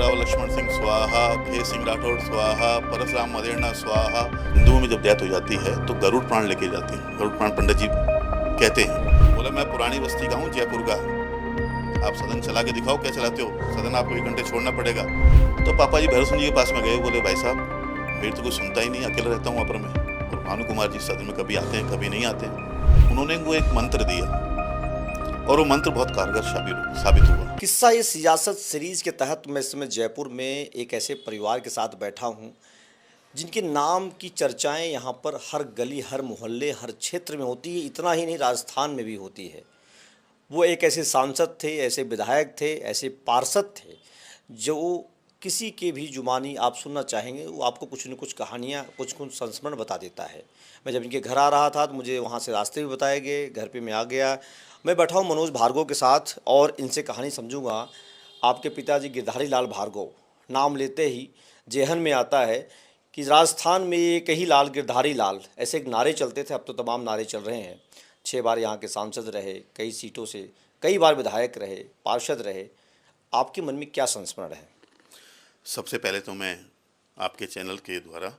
राव लक्ष्मण सिंह स्वाहा, भे सिंह राठौड़ स्वाहा, परशुराम मदेरणा स्वाहा। हिंदुओं में जब डेथ हो जाती है तो गरुड़ प्राण लेके जाते हैं। गरुड़ प्राण पंडित जी कहते हैं। बोला मैं पुरानी बस्ती का हूँ, जयपुर का, आप सदन चला के दिखाओ क्या चलाते हो, सदन आपको 1 घंटे छोड़ना पड़ेगा। तो पापा जी भैरव सिंह जी के पास में गए, बोले भाई साहब मेरी तो कुछ सुनता ही नहीं, अकेला रहता हूँ वहाँ पर मैं, और भानु कुमार जी सदन में कभी आते हैं कभी नहीं आते हैं। उन्होंने वो एक मंत्र दिया और वो मंत्र बहुत कारगर साबित हुआ। किस्सा ये सियासत सीरीज के तहत मैं इस समय जयपुर में एक ऐसे परिवार के साथ बैठा हूँ जिनके नाम की चर्चाएं यहाँ पर हर गली, हर मोहल्ले, हर क्षेत्र में होती है। इतना ही नहीं, राजस्थान में भी होती है। वो एक ऐसे सांसद थे, ऐसे विधायक थे, ऐसे पार्षद थे जो किसी के भी जुबानी आप सुनना चाहेंगे वो आपको कुछ न कुछ कहानियाँ, कुछ कुछ संस्मरण बता देता है। मैं जब इनके घर आ रहा था तो मुझे वहाँ से रास्ते भी बताए गए, घर पे मैं आ गया। मैं बैठा हूँ मनोज भार्गव के साथ और इनसे कहानी समझूंगा। आपके पिताजी गिरधारी लाल भार्गव, नाम लेते ही जेहन में आता है कि राजस्थान में एक ही लाल, गिरधारी लाल, ऐसे एक नारे चलते थे। अब तो तमाम नारे चल रहे हैं। 6 बार यहाँ के सांसद रहे, कई सीटों से, कई बार विधायक रहे, पार्षद रहे। आपके मन में क्या संस्मरण है? सबसे पहले तो मैं आपके चैनल के द्वारा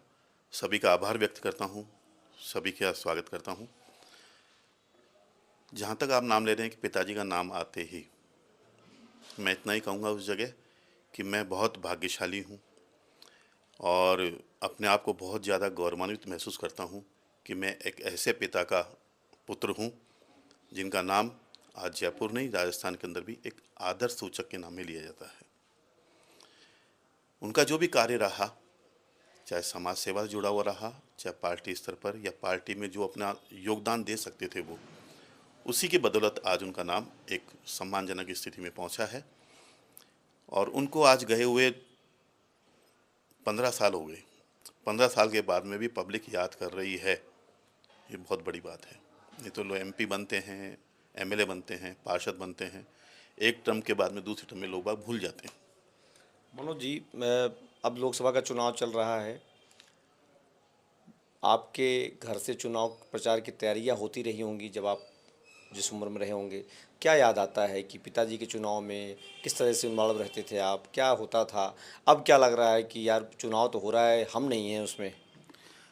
सभी का आभार व्यक्त करता हूँ, सभी का स्वागत करता हूँ। जहाँ तक आप नाम ले रहे हैं कि पिताजी का नाम आते ही, मैं इतना ही कहूँगा उस जगह कि मैं बहुत भाग्यशाली हूँ और अपने आप को बहुत ज़्यादा गौरवान्वित महसूस करता हूँ कि मैं एक ऐसे पिता का पुत्र हूँ जिनका नाम आज जयपुर नहीं, राजस्थान के अंदर भी एक आदर्श सूचक के नाम में लिया जाता है। उनका जो भी कार्य रहा, चाहे समाज सेवा से जुड़ा हुआ रहा, चाहे पार्टी स्तर पर या पार्टी में जो अपना योगदान दे सकते थे, वो उसी की बदौलत आज उनका नाम एक सम्मानजनक स्थिति में पहुंचा है। और उनको आज गए हुए 15 साल हो गए। 15 साल के बाद में भी पब्लिक याद कर रही है, ये बहुत बड़ी बात है। नहीं तो लोग MP बनते हैं, MLA बनते हैं, पार्षद बनते हैं, एक टर्म के बाद में दूसरी टर्म में लोग बाग भूल जाते हैं। मनोज जी, अब लोकसभा का चुनाव चल रहा है। आपके घर से चुनाव प्रचार की तैयारियां होती रही होंगी जब आप जिस उम्र में रहे होंगे। क्या याद आता है कि पिताजी के चुनाव में किस तरह से इन्वॉल्व रहते थे आप, क्या होता था? अब क्या लग रहा है कि यार चुनाव तो हो रहा है, हम नहीं हैं उसमें?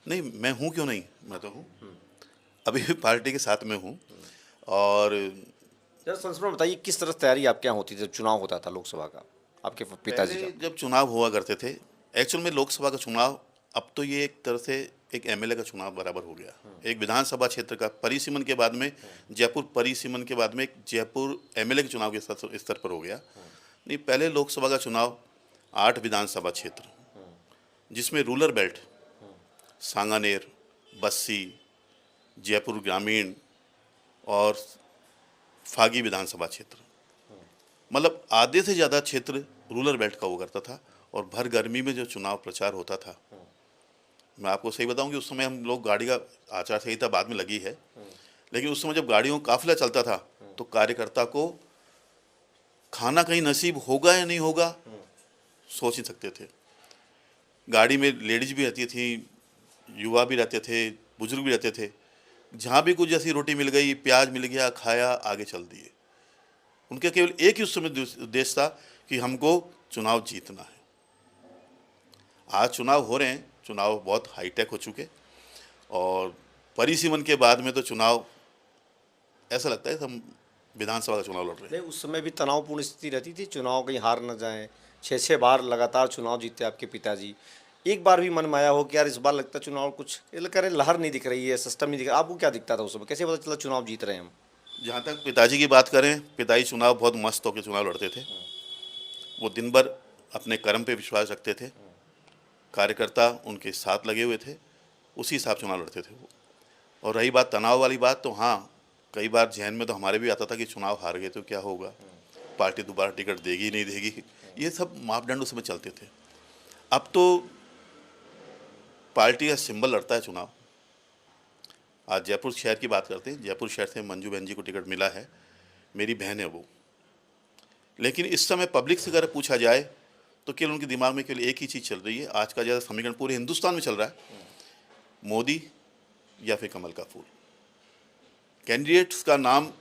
नहीं, मैं हूँ क्यों नहीं, मैं तो हूँ, अभी भी पार्टी के साथ में हूँ। और जरा संस्मरण बताइए, किस तरह तैयारी आपके यहाँ होती थी जब चुनाव होता था लोकसभा का, आपके पिताजी पहले का? जब चुनाव हुआ करते थे, एक्चुअल में लोकसभा का चुनाव, अब तो ये एक तरह से एक MLA का चुनाव बराबर हो गया। एक विधानसभा क्षेत्र का परिसीमन के बाद में, जयपुर परिसीमन के बाद में एक जयपुर MLA के चुनाव के स्तर पर हो गया। नहीं, पहले लोकसभा का चुनाव 8 विधानसभा क्षेत्र, जिसमें रूरल बेल्ट, सांगानेर, बस्सी, जयपुर ग्रामीण और फागी विधानसभा क्षेत्र, मतलब आधे से ज़्यादा क्षेत्र रूरल बेल्ट का हुआ करता था। और भर गर्मी में जो चुनाव प्रचार होता था, मैं आपको सही बताऊं कि उस समय हम लोग, गाड़ी का आचार संहिता बाद में लगी है, लेकिन उस समय जब गाड़ियों का काफिला चलता था तो कार्यकर्ता को खाना कहीं नसीब होगा या नहीं होगा सोच ही सकते थे। गाड़ी में लेडीज भी रहती थी, युवा भी रहते थे, बुजुर्ग भी रहते थे। जहाँ भी कुछ जैसी रोटी मिल गई, प्याज मिल गया, खाया, आगे चल दिए। उनका केवल एक ही उस समय उद्देश्य था कि हमको चुनाव जीतना है। आज चुनाव हो रहे हैं, चुनाव बहुत हाईटेक हो चुके, और परिसीमन के बाद में तो चुनाव ऐसा लगता है हम विधानसभा का चुनाव लड़ रहे हैं। नहीं, उस समय भी तनावपूर्ण स्थिति रहती थी, चुनाव कहीं हार न जाएं। 6 बार लगातार चुनाव जीते आपके पिताजी। एक बार भी मन में आया हो कि यार इस बार लगता है चुनाव कुछ करें, लहर नहीं दिख रही है, सिस्टम नहीं दिख रहा? आपको क्या दिखता था उस समय? कैसे पता चला चुनाव जीत रहे हैं हम? जहाँ तक पिताजी की बात करें, पिताजी चुनाव बहुत मस्त होकर चुनाव लड़ते थे। वो दिन भर अपने कर्म पे विश्वास रखते थे, कार्यकर्ता उनके साथ लगे हुए थे, उसी हिसाब चुनाव लड़ते थे वो। और रही बात तनाव वाली बात, तो हाँ, कई बार जहन में तो हमारे भी आता था कि चुनाव हार गए तो क्या होगा, पार्टी दोबारा टिकट देगी नहीं देगी, ये सब मापदंड उस समय चलते थे। अब तो पार्टी का सिंबल लड़ता है चुनाव। आज जयपुर शहर की बात करते हैं, जयपुर शहर से मंजू बहन जी को टिकट मिला है, मेरी बहन है वो। लेकिन इस समय पब्लिक से अगर पूछा जाए तो केवल उनके दिमाग में केवल एक ही चीज़ चल रही है, आज का ज़्यादा समीकरण पूरे हिंदुस्तान में चल रहा है, मोदी या फिर कमल का फूल। कैंडिडेट्स का नाम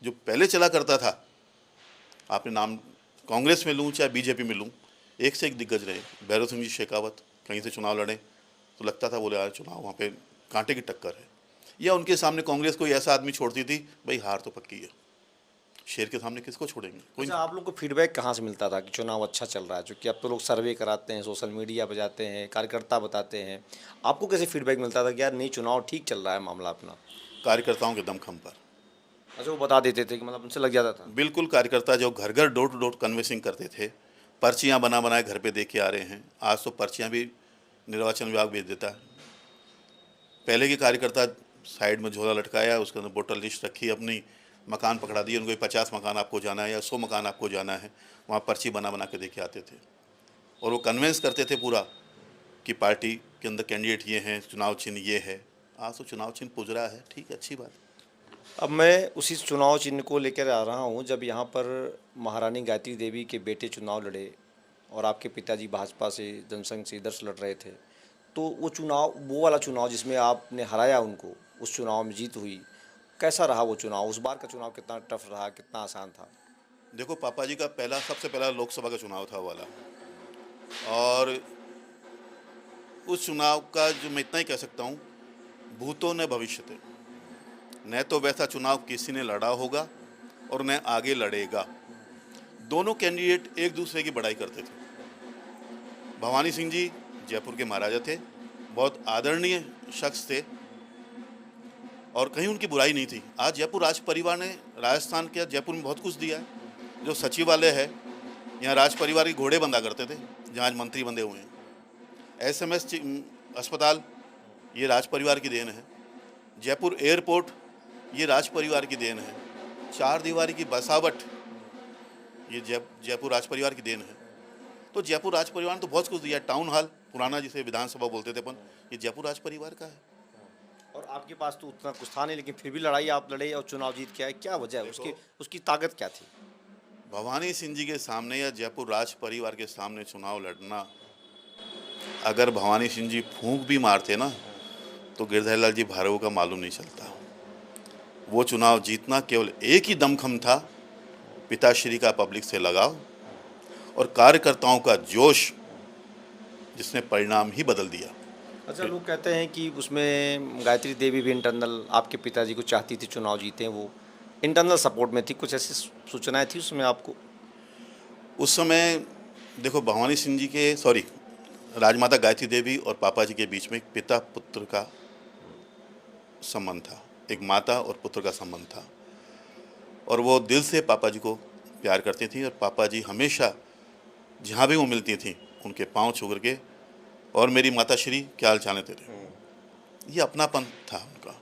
जो पहले चला करता था, आपने नाम कांग्रेस में लूँ चाहे BJP में लूँ, एक से एक दिग्गज रहे। भैरव सिंह जी शेखावत कहीं से चुनाव लड़े तो लगता था बोले यार चुनाव वहाँ पे कांटे की टक्कर है, या उनके सामने कांग्रेस कोई ऐसा आदमी छोड़ती थी, भाई हार तो पक्की है, शेर के सामने किसको छोड़ेंगे, कोई अच्छा, आप लोग को फीडबैक कहाँ से मिलता था कि चुनाव अच्छा चल रहा है? क्योंकि अब तो लोग सर्वे कराते हैं, सोशल मीडिया पे जाते हैं, कार्यकर्ता बताते हैं। आपको कैसे फीडबैक मिलता था कि यार नहीं, चुनाव ठीक चल रहा है मामला अपना? कार्यकर्ताओं के दमखम पर। अच्छा, वो बता देते थे कि मतलब उनसे लग जाता था। बिल्कुल, कार्यकर्ता जो घर घर डोर टू डोर कन्वेंसिंग करते थे, पर्चियाँ बना बनाए घर पे दे के आ रहे हैं। आज तो पर्चियाँ भी निर्वाचन विभाग भेज देता है। पहले के कार्यकर्ता साइड में झोला लटकाया, उसके अंदर वोटर लिस्ट रखी अपनी, मकान पकड़ा दिए उनको, 50 मकान आपको जाना है या 100 मकान आपको जाना है, वहाँ पर्ची बना बना के दे के आते थे और वो कन्वेंस करते थे पूरा कि पार्टी के अंदर कैंडिडेट ये हैं, चुनाव चिन्ह ये है। आज तो चुनाव चिन्ह पुजरा है, ठीक है, अच्छी बात। अब मैं उसी चुनाव चिन्ह को लेकर आ रहा हूँ, जब यहाँ पर महारानी गायत्री देवी के बेटे चुनाव लड़े और आपके पिताजी भाजपा से, जनसंघ से इधर से लड़ रहे थे, तो वो चुनाव, वो वाला चुनाव जिसमें आपने हराया उनको, उस चुनाव में जीत हुई, कैसा रहा वो चुनाव? उस बार का चुनाव कितना टफ रहा, कितना आसान था? देखो, पापा जी का पहला, सबसे पहला लोकसभा का चुनाव था वो वाला, और उस चुनाव का जो मैं इतना ही कह सकता हूँ, भूतो न भविष्यते, न तो वैसा चुनाव किसी ने लड़ा होगा और न आगे लड़ेगा। दोनों कैंडिडेट एक दूसरे की बड़ाई करते थे। भवानी सिंह जी जयपुर के महाराजा थे, बहुत आदरणीय शख्स थे और कहीं उनकी बुराई नहीं थी। आज जयपुर राज परिवार ने राजस्थान के जयपुर में बहुत कुछ दिया है। जो सचिवालय है, यहाँ राज परिवार के घोड़े बंधा करते थे, जहाँ आज मंत्री बंधे हुए हैं। SMS अस्पताल, ये राज परिवार की देन है। जयपुर एयरपोर्ट, ये राज परिवार की देन है। चार दीवारी की बसावट, ये जयपुर राज परिवार की देन है। तो जयपुर राज परिवार ने तो बहुत कुछ दिया। टाउन हॉल पुराना, जिसे विधानसभा बोलते थे अपन, ये जयपुर राज परिवार का है। और आपके पास तो उतना कुछ था नहीं, लेकिन फिर भी लड़ाई आप लड़े और चुनाव जीत के आए। क्या वजह है उसकी? उसकी ताकत क्या थी? भवानी सिंह जी के सामने या जयपुर राज परिवार के सामने चुनाव लड़ना, अगर भवानी सिंह जी फूंक भी मारते ना, तो गिरधर लाल जी भार्गव का मालूम नहीं चलता। वो चुनाव जीतना केवल एक ही दमखम था, पिताश्री का पब्लिक से लगाव और कार्यकर्ताओं का जोश, जिसने परिणाम ही बदल दिया। अच्छा, लोग कहते हैं कि उसमें गायत्री देवी भी इंटरनल आपके पिताजी को चाहती थी चुनाव जीतें, वो इंटरनल सपोर्ट में थी, कुछ ऐसी सूचनाएं थी उसमें आपको? उस समय देखो, भवानी सिंह जी के, सॉरी, राजमाता गायत्री देवी और पापा जी के बीच में एक पिता पुत्र का संबंध था, एक माता और पुत्र का संबंध था, और वो दिल से पापा जी को प्यार करती थी और पापा जी हमेशा जहाँ भी वो मिलती थी उनके पांव छू करके, और मेरी माता श्री, क्या हाल चाल है तेरे, ये अपनापन था उनका।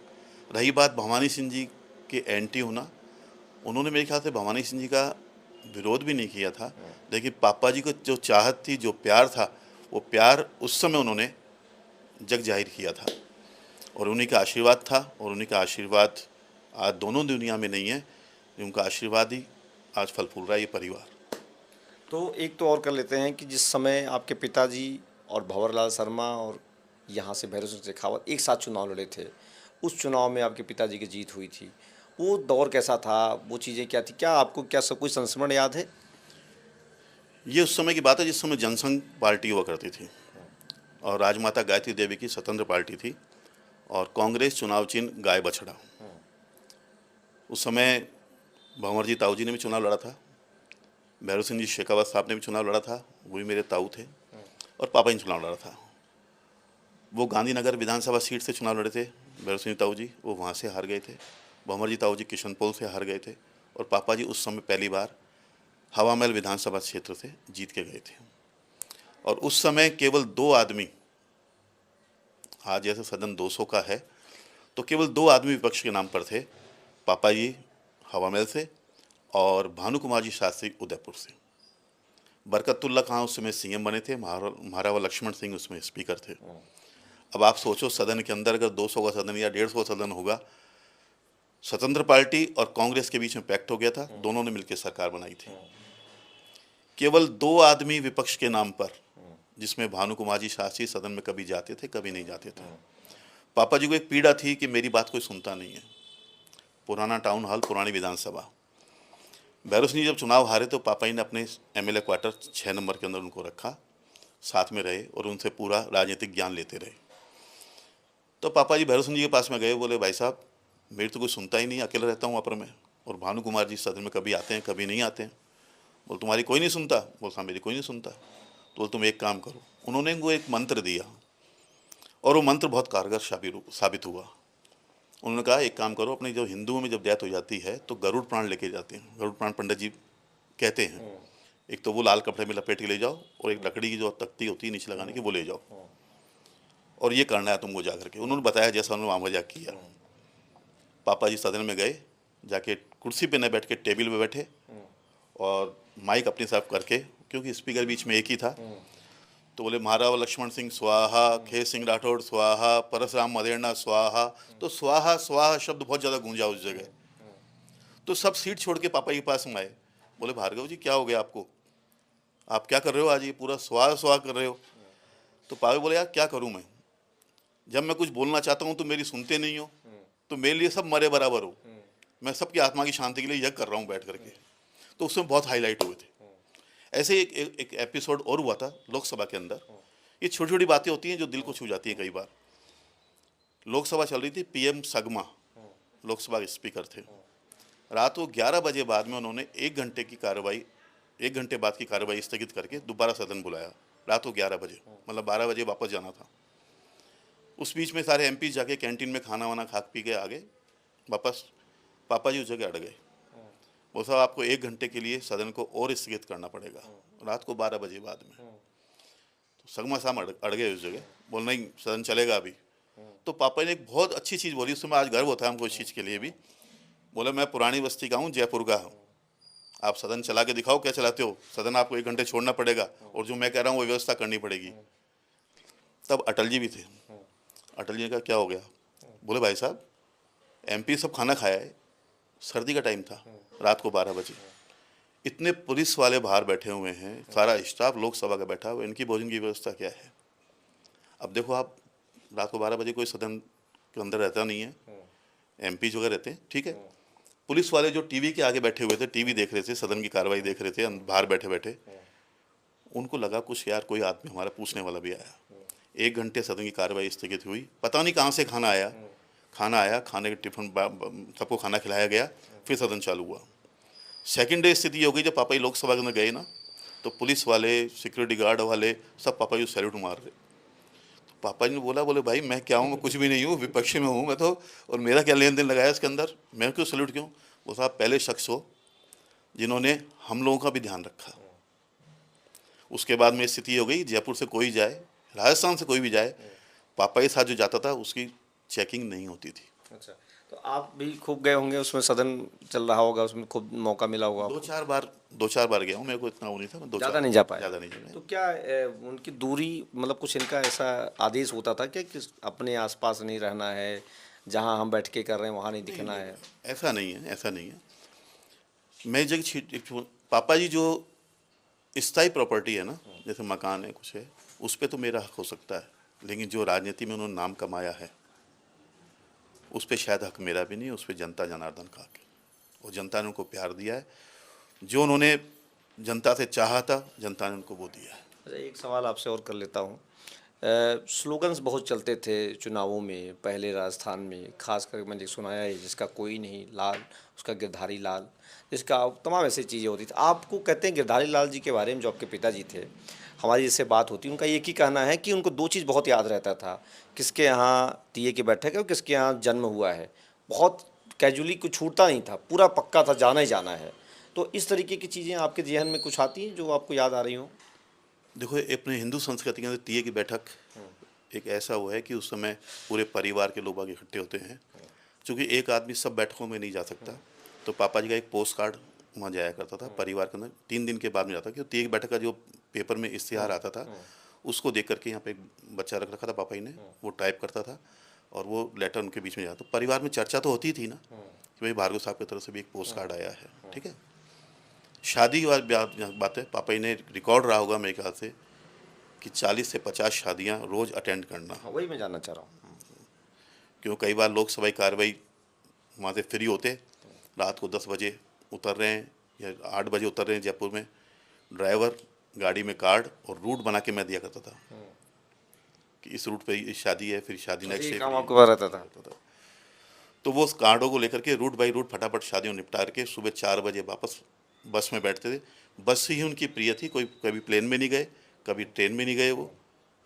रही बात भवानी सिंह जी के एंटी होना, उन्होंने मेरे ख्याल से भवानी सिंह जी का विरोध भी नहीं किया था, लेकिन पापा जी को जो चाहत थी, जो प्यार था, वो प्यार उस समय उन्होंने जग जाहिर किया था और उन्हीं का आशीर्वाद था। और उन्हीं का आशीर्वाद आज दोनों दुनिया में नहीं है, उनका आशीर्वाद ही आज फल फूल रहा है ये परिवार। तो एक तो और कर लेते हैं कि जिस समय आपके पिताजी और भंवरलाल शर्मा और यहाँ से भैरव सिंह शेखावत एक साथ चुनाव लड़े थे, उस चुनाव में आपके पिताजी की जीत हुई थी, वो दौर कैसा था? वो चीज़ें क्या थी? क्या आपको क्या सब कुछ संस्मरण याद है? ये उस समय की बात है जिस समय जनसंघ पार्टी हुआ करती थी और राजमाता गायत्री देवी की स्वतंत्र पार्टी थी और कांग्रेस चुनाव चिन्ह गाय बछड़ा। उस समय भंवर जी ताऊ जी ने भी चुनाव लड़ा था, भैरव सिंह जी शेखावत साहब ने भी चुनाव लड़ा था, वो भी मेरे ताऊ थे, और पापा ने चुनाव लड़ा था। वो गांधीनगर विधानसभा सीट से चुनाव लड़े थे, भैरव सिंह ताऊ जी, वो वहाँ से हार गए थे। भंवर जी ताऊ जी किशनपोल से हार गए थे और पापा जी उस समय पहली बार हवा महल विधानसभा क्षेत्र से जीत के गए थे। और उस समय केवल दो आदमी, आज जैसे सदन 200 का है, तो केवल दो आदमी विपक्ष के नाम पर थे, पापा जी हवा महल से और भानु कुमार जी शास्त्री उदयपुर से। बरकतुल्ला खां उस समय सीएम बने थे, महारावा लक्ष्मण सिंह उसमें स्पीकर थे। अब आप सोचो, सदन के अंदर अगर 200 का सदन या 150 सदन होगा, स्वतंत्र पार्टी और कांग्रेस के बीच में पैक्ट हो गया था, दोनों ने मिलकर सरकार बनाई थी। केवल दो आदमी विपक्ष के नाम पर, जिसमें भानु कुमार जी शास्त्री सदन में कभी जाते थे कभी नहीं जाते थे। पापा जी को एक पीड़ा थी कि मेरी बात कोई सुनता नहीं है। पुराना टाउन हॉल, पुरानी विधानसभा, भैरव सिंह जी जब चुनाव हारे तो पापा जी ने अपने एमएलए क्वार्टर 6 नंबर के अंदर उनको रखा, साथ में रहे और उनसे पूरा राजनीतिक ज्ञान लेते रहे। तो पापा जी भैरव सिंह जी के पास में गए, बोले भाई साहब मेरी तो कोई सुनता ही नहीं, अकेला रहता हूँ वहाँ पर मैं, और भानु कुमार जी सदन में कभी आते हैं कभी नहीं आते हैं। बोल तुम्हारी कोई नहीं सुनता? बोल हाँ मेरी कोई नहीं सुनता। तो बोल तुम एक काम करो। उन्होंने वो एक मंत्र दिया और वो मंत्र बहुत कारगर साबित हुआ। उन्होंने कहा एक काम करो, अपने जो हिंदुओं में जब डेथ हो जाती है तो गरुड़ प्राण लेके जाते हैं, गरुड़ प्राण पंडित जी कहते हैं, एक तो वो लाल कपड़े में लपेट के ले जाओ और एक लकड़ी की जो तख्ती होती है नीचे लगाने की वो ले जाओ, और ये करना है तुमको जा करके। उन्होंने बताया जैसा उन्होंने वहाँ मजाक किया। पापा जी सदन में गए, जाके कुर्सी पे न बैठ के टेबल पे बैठे और माइक अपनी साफ करके, क्योंकि स्पीकर बीच में एक ही था, तो बोले महाराव लक्ष्मण सिंह स्वाहा, खे सिंह राठौड़ स्वाहा, परशुराम मदेरना स्वाहा। तो स्वाहा स्वाहा शब्द बहुत ज़्यादा गूंजा उस जगह। तो सब सीट छोड़ के पापा के पास में आए, बोले भार्गव जी क्या हो गया आपको, आप क्या कर रहे हो आज, ये पूरा स्वाहा स्वाहा कर रहे हो। तो पापा बोले यार क्या करूँ मैं, जब मैं कुछ बोलना चाहता हूँ तो मेरी सुनते नहीं हो, तो मेरे लिए सब मरे बराबर हो, मैं सबकी आत्मा की शांति के लिए यज्ञ कर रहा हूँ बैठ करके। तो उसमें बहुत हाईलाइट हुए थे। ऐसे एक एपिसोड और हुआ था लोकसभा के अंदर। ये छोटी छोटी बातें होती हैं जो दिल को छू जाती हैं। कई बार लोकसभा चल रही थी, पीएम सगमा लोकसभा के स्पीकर थे। रात को 11 बजे बाद में उन्होंने 1 घंटे की कार्रवाई, 1 घंटे बाद की कार्रवाई स्थगित करके दोबारा सदन बुलाया। रात को 11 बजे, मतलब 12 बजे वापस जाना था। उस बीच में सारे एमपी जाके कैंटीन में खाना वाना खा पी के आ गए वापस। पापा जी उस जगह अड़ गए। वो साहब आपको 1 घंटे के लिए सदन को और स्थगित करना पड़ेगा, रात को 12 बजे बाद में। तो सगमा साहब अड़ गए उस जगह, बोल नहीं सदन चलेगा अभी। तो पापा ने एक बहुत अच्छी चीज़ बोली, उसमें आज गर्व होता है हमको इस चीज़ के लिए भी। बोला मैं पुरानी बस्ती का हूँ, जयपुर का हूँ, आप सदन चला के दिखाओ क्या चलाते हो, सदन आपको 1 घंटे छोड़ना पड़ेगा और जो मैं कह रहा हूँ वो व्यवस्था करनी पड़ेगी। तब अटल जी भी थे। अटल जी ने कहा क्या हो गया? बोले भाई साहब एमपी सब खाना खाया है, सर्दी का टाइम था, रात को 12 बजे, इतने पुलिस वाले बाहर बैठे हुए हैं, सारा स्टाफ लोकसभा का बैठा हुआ, इनकी भोजन की व्यवस्था क्या है? अब देखो आप, रात को 12 बजे कोई सदन के अंदर रहता नहीं है, एमपी जो रहते हैं, ठीक है, पुलिस वाले जो टीवी के आगे बैठे हुए थे, टीवी देख रहे थे, सदन की कार्रवाई देख रहे थे, बाहर बैठे बैठे, उनको लगा कुछ यार कोई आदमी हमारा पूछने वाला भी आया। 1 घंटे सदन की कार्रवाई स्थगित हुई, पता नहीं कहाँ से खाना आया, खाने के टिफिन सबको खाना खिलाया गया, फिर सदन चालू हुआ। सेकेंड डे स्थिति हो गई जब पापा जी लोकसभा के अंदर गए ना, तो पुलिस वाले, सिक्योरिटी गार्ड वाले सब पापा जी को सैल्यूट मार रहे। तो पापा जी ने बोले भाई मैं क्या हूँ, मैं कुछ भी नहीं हूँ, विपक्षी में हूँ मैं तो, और मेरा क्या लेन देन लगाया इसके अंदर, मैं क्यों सैल्यूट क्यों? वो साहब पहले शख्स हो जिन्होंने हम लोगों का भी ध्यान रखा। उसके बाद में स्थिति हो गई, जयपुर से कोई जाए, राजस्थान से कोई भी जाए, पापा के साथ जो जाता था उसकी चेकिंग नहीं होती थी। अच्छा, तो आप भी खूब गए होंगे उसमें, सदन चल रहा होगा उसमें, खूब मौका मिला होगा? 2-4 बार गया हूँ, मेरे को इतना वो नहीं था, मैं ज़्यादा नहीं जा पाया? ज़्यादा नहीं जा। तो क्या उनकी दूरी, मतलब कुछ इनका ऐसा आदेश होता था क्या कि अपने आसपास नहीं रहना है, जहां हम बैठ के कर रहे हैं वहां नहीं दिखना है? ऐसा नहीं है, ऐसा नहीं है। मैं जगह पापा जी जो स्थायी प्रॉपर्टी है ना, जैसे मकान है कुछ है, उस पर तो मेरा हक हो सकता है, लेकिन जो राजनीति में उन्होंने नाम कमाया है उस पर शायद हक मेरा भी नहीं, उस पर जनता जनार्दन का हक है, और जनता ने उनको प्यार दिया है, जो उन्होंने जनता से चाहा था जनता ने उनको वो दिया है। अच्छा, एक सवाल आपसे और कर लेता हूँ। स्लोगन्स बहुत चलते थे चुनावों में, पहले राजस्थान में खासकर मैंने सुनाया है, जिसका कोई नहीं लाल उसका गिरधारी लाल, जिसका तमाम ऐसी चीज़ें होती थी। आपको कहते हैं गिरधारी लाल जी के बारे में, जो आपके पिताजी थे, हमारी जिससे बात होती, उनका एक ही कहना है कि उनको 2 चीज़ बहुत याद रहता था, किसके यहाँ तीये की बैठक है और किसके यहाँ जन्म हुआ है। बहुत कैजुअली कुछ छूटता नहीं था, पूरा पक्का था, जाना ही जाना है। तो इस तरीके की चीज़ें आपके जहन में कुछ आती हैं जो आपको याद आ रही हों? देखो अपने हिंदू संस्कृति के अंदर तीये की बैठक एक ऐसा हुआ है कि उस समय पूरे परिवार के लोग आगे इकट्ठे होते हैं, क्योंकि एक आदमी सब बैठकों में नहीं जा सकता। तो पापा जी का एक पोस्ट कार्ड वहाँ जाया करता था परिवार के अंदर, 3 दिन के बाद में जाता, क्योंकि तीये की बैठक का जो पेपर में इश्तिहार आता था उसको देख करके यहाँ पे एक बच्चा रख रखा था पापा जी ने, वो टाइप करता था और वो लेटर उनके बीच में जाता। तो परिवार में चर्चा तो होती थी ना कि भाई भार्गव साहब की तरफ से भी एक पोस्ट कार्ड आया है, ठीक है। शादी की बात है, पापा जी ने रिकॉर्ड रहा होगा मेरे ख्याल से कि 40 से 50 शादियाँ रोज़ अटेंड करना। हाँ, वही मैं जानना चाह रहा हूँ। क्यों कई बार लोकसभा की कार्रवाई वहाँ से फ्री होते, रात को 10 बजे उतर रहे हैं, या 8 बजे उतर रहे हैं जयपुर में, ड्राइवर गाड़ी में कार्ड और रूट बना के मैं दिया करता था कि इस रूट पे ये शादी है, फिर शादी नेक्स्ट ये डे। काम आपके पास रहता था? तो वो उस कार्डों को लेकर के रूट बाई रूट फटाफट शादियों निपटा के सुबह 4 बजे वापस बस में बैठते थे। बस ही उनकी प्रिय थी, कोई कभी प्लेन में नहीं गए, कभी ट्रेन में नहीं गए, वो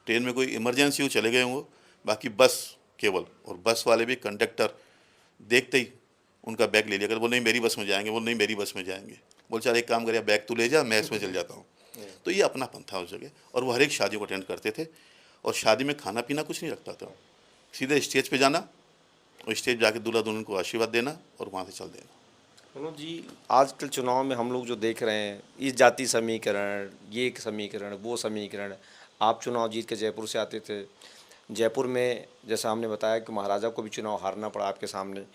ट्रेन में कोई इमरजेंसी हो चले गए वो, बाकी बस केवल। और बस वाले भी कंडक्टर देखते ही उनका बैग ले लिया कर, वो नहीं मेरी बस में जाएंगे, वो नहीं मेरी बस में जाएंगे। बोल चल एक काम करिए, बैग तू ले जा, मैं इसमें चल जाता हूँ। तो ये अपनापन था उस जगह, और वो हर एक शादियों को अटेंड करते थे। और शादी में खाना पीना कुछ नहीं रखता था, सीधे स्टेज पे जाना और स्टेज जाके दूल्हा दुल्हन को आशीर्वाद देना और वहाँ से चल देना। मनोज जी, आजकल चुनाव में हम लोग जो देख रहे हैं, इस जाति समीकरण, ये एक समीकरण, वो समीकरण, आप चुनाव जीत के जयपुर से आते थे। जयपुर में जैसा हमने बताया कि महाराजा को भी चुनाव हारना पड़ा आपके सामने।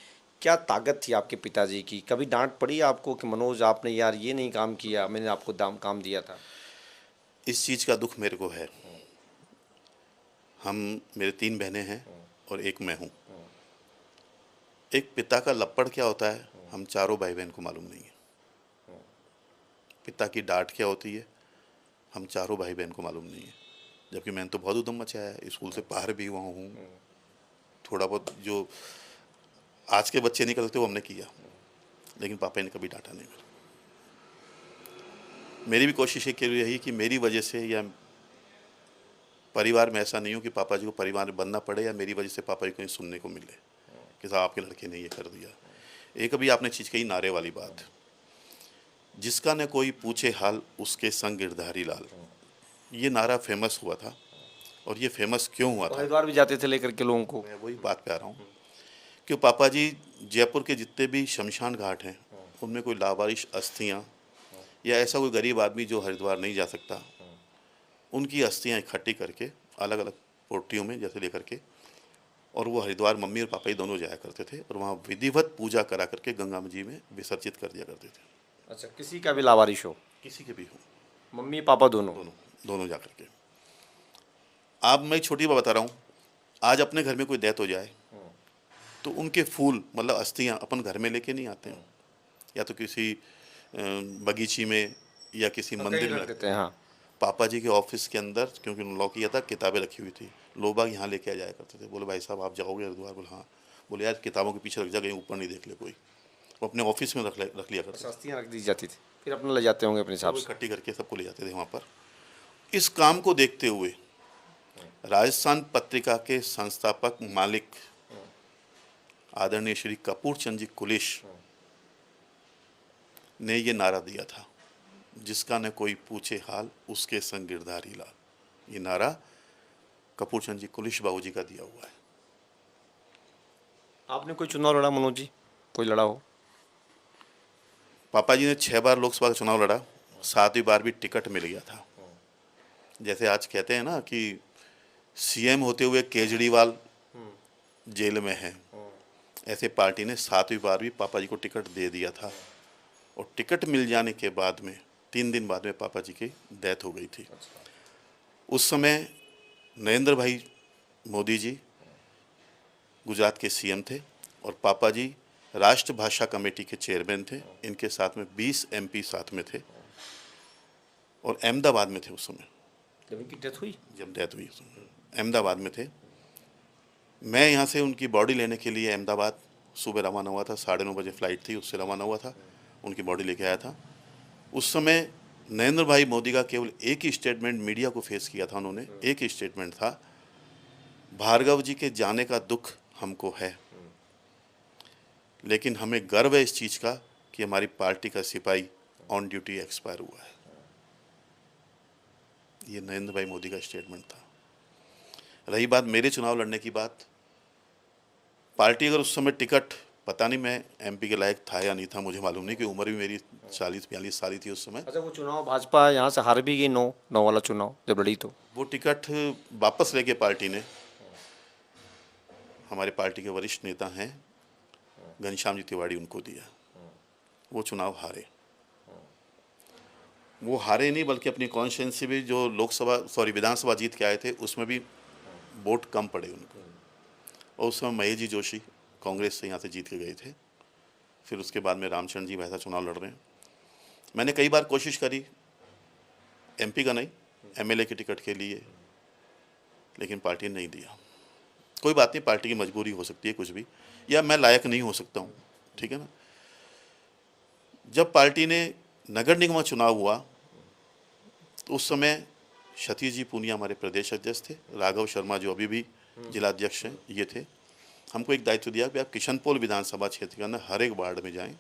क्या ताकत थी आपके पिताजी की? कभी डांट पड़ी आपको कि मनोज आपने यार ये नहीं काम किया, मैंने आपको दाम काम दिया था? इस चीज़ का दुख मेरे को है। हम मेरे 3 बहनें हैं और एक मैं हूँ। एक पिता का लपड़ क्या होता है, हम चारों भाई बहन को मालूम नहीं है। पिता की डांट क्या होती है, हम चारों भाई बहन को मालूम नहीं है। जबकि मैंने तो बहुत उद्यम मचाया है, स्कूल से बाहर भी हुआ हूँ, थोड़ा बहुत जो आज के बच्चे नहीं करते वो हमने किया, लेकिन पापा ने कभी डांटा नहीं। मेरी भी कोशिश एक रही कि मेरी वजह से या परिवार में ऐसा नहीं हो कि पापा जी को परिवार में बनना पड़े या मेरी वजह से पापा जी को सुनने को मिले कि साहब आपके लड़के ने ये कर दिया। एक अभी आपने चीज़ कही नारे वाली बात, जिसका न कोई पूछे हाल उसके संग गिरधारी लाल, ये नारा फेमस हुआ था। और ये फेमस क्यों हुआ था, हरिद्वार भी जाते थे लेकर के लोगों को। मैं वही बात पे आ रहा हूँ कि पापा जी जयपुर के जितने भी शमशान घाट हैं उनमें कोई लावारिश अस्थियाँ या ऐसा कोई गरीब आदमी जो हरिद्वार नहीं जा सकता, उनकी अस्थियाँ इकट्ठी करके अलग अलग पोटियों में जैसे लेकर के, और वो हरिद्वार मम्मी और पापा ही दोनों जाया करते थे और वहाँ विधिवत पूजा करा करके गंगा जी में विसर्जित कर दिया करते थे। अच्छा, किसी का भी लावारिश हो? किसी के भी हो, मम्मी पापा दोनों? दोनों जा करके। आप मैं एक छोटी बात बता रहा हूँ, आज अपने घर में कोई डेथ हो जाए तो उनके फूल मतलब अस्थियाँ अपन घर में लेके नहीं आते हैं, या तो किसी बगीची में या किसी मंदिर में रख देते हैं। हाँ। पापा जी के ऑफिस के अंदर, क्योंकि उन्होंने लॉक किया था, किताबें रखी हुई थी, लोग बाग यहाँ लेके आ जाया करते थे। बोले भाई साहब आप जाओगे हरिद्वार? बोले हाँ। बोले यार किताबों के पीछे रख जा, कहीं ऊपर नहीं देख ले कोई। वो अपने ऑफिस में रख लिया करते थे, सस्तियाँ रख दी जाती थी, फिर अपना ले जाते होंगे अपने हिसाब वो से। इकट्ठी करके सबको ले जाते थे वहाँ पर। इस काम को देखते हुए राजस्थान पत्रिका के संस्थापक मालिक आदरणीय श्री कपूर चंद जी कुलिश ने ये नारा दिया था, जिसका न कोई पूछे हाल उसके संग गिरधारी लाल। ये नारा कपूर चंद जी कुलिश बाबू जी का दिया हुआ है। आपने कोई चुनाव लड़ा मनोज जी? कोई लड़ा हो? पापा जी ने 6 बार लोकसभा का चुनाव लड़ा, 7वीं बार भी टिकट मिल गया था। जैसे आज कहते हैं ना कि सीएम होते हुए केजरीवाल जेल में है, ऐसे पार्टी ने 7वीं बार भी पापा जी को टिकट दे दिया था। और टिकट मिल जाने के बाद में 3 दिन बाद में पापा जी की डेथ हो गई थी। उस समय नरेंद्र भाई मोदी जी गुजरात के सीएम थे और पापा जी राष्ट्र भाषा कमेटी के चेयरमैन थे। इनके साथ में 20 एमपी साथ में थे और अहमदाबाद में थे उस समय जब इनकी डेथ हुई। जब डेथ हुई, उस समय अहमदाबाद में थे। मैं यहाँ से उनकी बॉडी लेने के लिए अहमदाबाद सुबह रवाना हुआ था, 9:30 बजे फ़्लाइट थी, उससे रवाना हुआ था, उनकी बॉडी लेके आया था। उस समय नरेंद्र भाई मोदी का केवल एक ही स्टेटमेंट मीडिया को फेस किया था उन्होंने, एक ही स्टेटमेंट था, भार्गव जी के जाने का दुख हमको है, लेकिन हमें गर्व है इस चीज़ का कि हमारी पार्टी का सिपाही ऑन ड्यूटी एक्सपायर हुआ है। ये नरेंद्र भाई मोदी का स्टेटमेंट था। रही बात मेरे चुनाव लड़ने की बात, पार्टी अगर उस समय टिकट, पता नहीं मैं एमपी के लायक था या नहीं था, मुझे मालूम नहीं, कि उम्र भी मेरी 40-42 साल ही थी उस समय। अच्छा, वो चुनाव भाजपा यहाँ से हार भी गई, 9 वाला चुनाव जब लड़ी तो वो टिकट वापस लेके पार्टी ने, हमारे पार्टी के वरिष्ठ नेता हैं घनश्याम जी तिवारी, उनको दिया। वो चुनाव हारे। वो हारे नहीं बल्कि अपनी कॉन्स्टिट्यूंसी भी जो विधानसभा जीत के आए थे उसमें भी वोट कम पड़े उनको। और उस समय महेश जी जोशी कांग्रेस से यहाँ से जीत के गए थे। फिर उसके बाद में रामचंद्र जी वैसा चुनाव लड़ रहे हैं। मैंने कई बार कोशिश करी एमपी का नहीं, एमएलए की टिकट के लिए, लेकिन पार्टी ने नहीं दिया। कोई बात नहीं, पार्टी की मजबूरी हो सकती है कुछ भी, या मैं लायक नहीं हो सकता हूँ, ठीक है ना। जब पार्टी ने नगर निगम चुनाव हुआ तो उस समय सतीश जी पूनिया हमारे प्रदेश अध्यक्ष थे, राघव शर्मा जो अभी भी जिलाध्यक्ष हैं ये थे। हमको एक दायित्व दिया कि आप किशनपोल विधानसभा क्षेत्र के अंदर हर एक वार्ड में जाएं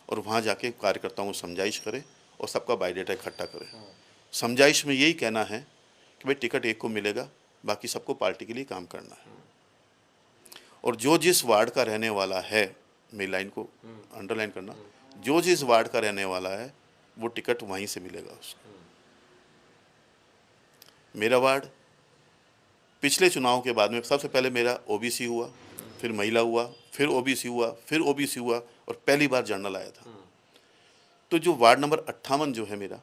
और वहाँ जाके कार्यकर्ताओं को समझाइश करें और सबका बायोडाटा इकट्ठा करें। समझाइश में यही कहना है कि भाई टिकट एक को मिलेगा, बाकी सबको पार्टी के लिए काम करना है, और जो जिस वार्ड का रहने वाला है, मेरी लाइन को अंडरलाइन करना, जो जिस वार्ड का रहने वाला है वो टिकट वहीं से मिलेगा उसको। मेरा वार्ड पिछले चुनाव के बाद में सबसे पहले मेरा ओबीसी हुआ, फिर महिला हुआ, फिर ओबीसी हुआ, फिर ओबीसी हुआ, और पहली बार जनरल आया था। तो जो वार्ड नंबर 58 जो है मेरा,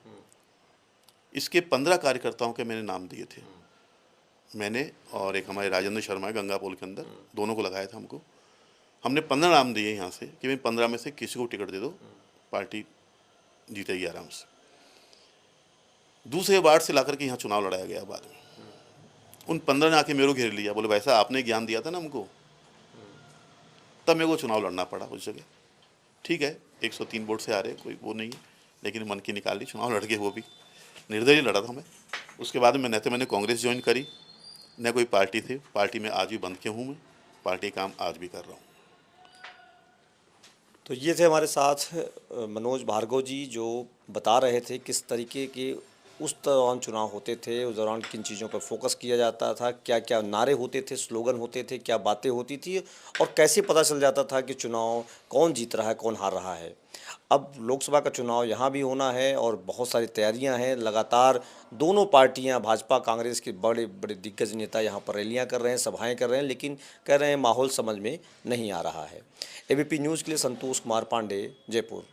इसके 15 कार्यकर्ताओं के मैंने नाम दिए थे, मैंने और एक हमारे राजेंद्र शर्मा है गंगापोल के अंदर, दोनों को लगाया था हमको। हमने 15 नाम दिए यहाँ से कि भाई 15 में से किसी को टिकट दे दो, पार्टी जीतेगी आराम से। दूसरे वार्ड से लाकर के यहाँ चुनाव लड़ाया गया। बाद में उन 15 ने आके मेरे को घेर लिया, बोले वैसा आपने ज्ञान दिया था ना हमको, तब मेरे को चुनाव लड़ना पड़ा उस जगह। ठीक है, 103 वोट से आ रहे, कोई वो नहीं है, लेकिन मन की निकाली, चुनाव लड़ के वो भी निर्दलीय लड़ा था मैं। उसके बाद में न तो मैंने कांग्रेस ज्वाइन करी, न कोई पार्टी थी। पार्टी में आज भी बंद के हूँ मैं, पार्टी काम आज भी कर रहा हूँ। तो ये थे हमारे साथ मनोज भार्गव जी, जो बता रहे थे किस तरीके के उस दौरान चुनाव होते थे, उस दौरान किन चीज़ों पर फोकस किया जाता था, क्या क्या नारे होते थे, स्लोगन होते थे, क्या बातें होती थी, और कैसे पता चल जाता था कि चुनाव कौन जीत रहा है, कौन हार रहा है। अब लोकसभा का चुनाव यहाँ भी होना है और बहुत सारी तैयारियां हैं। लगातार दोनों पार्टियां, भाजपा कांग्रेस के बड़े बड़े दिग्गज नेता यहाँ पर रैलियां कर रहे हैं, सभाएं कर रहे हैं, लेकिन कह रहे हैं माहौल समझ में नहीं आ रहा है। एबीपी न्यूज़ के लिए संतोष कुमार पांडे, जयपुर।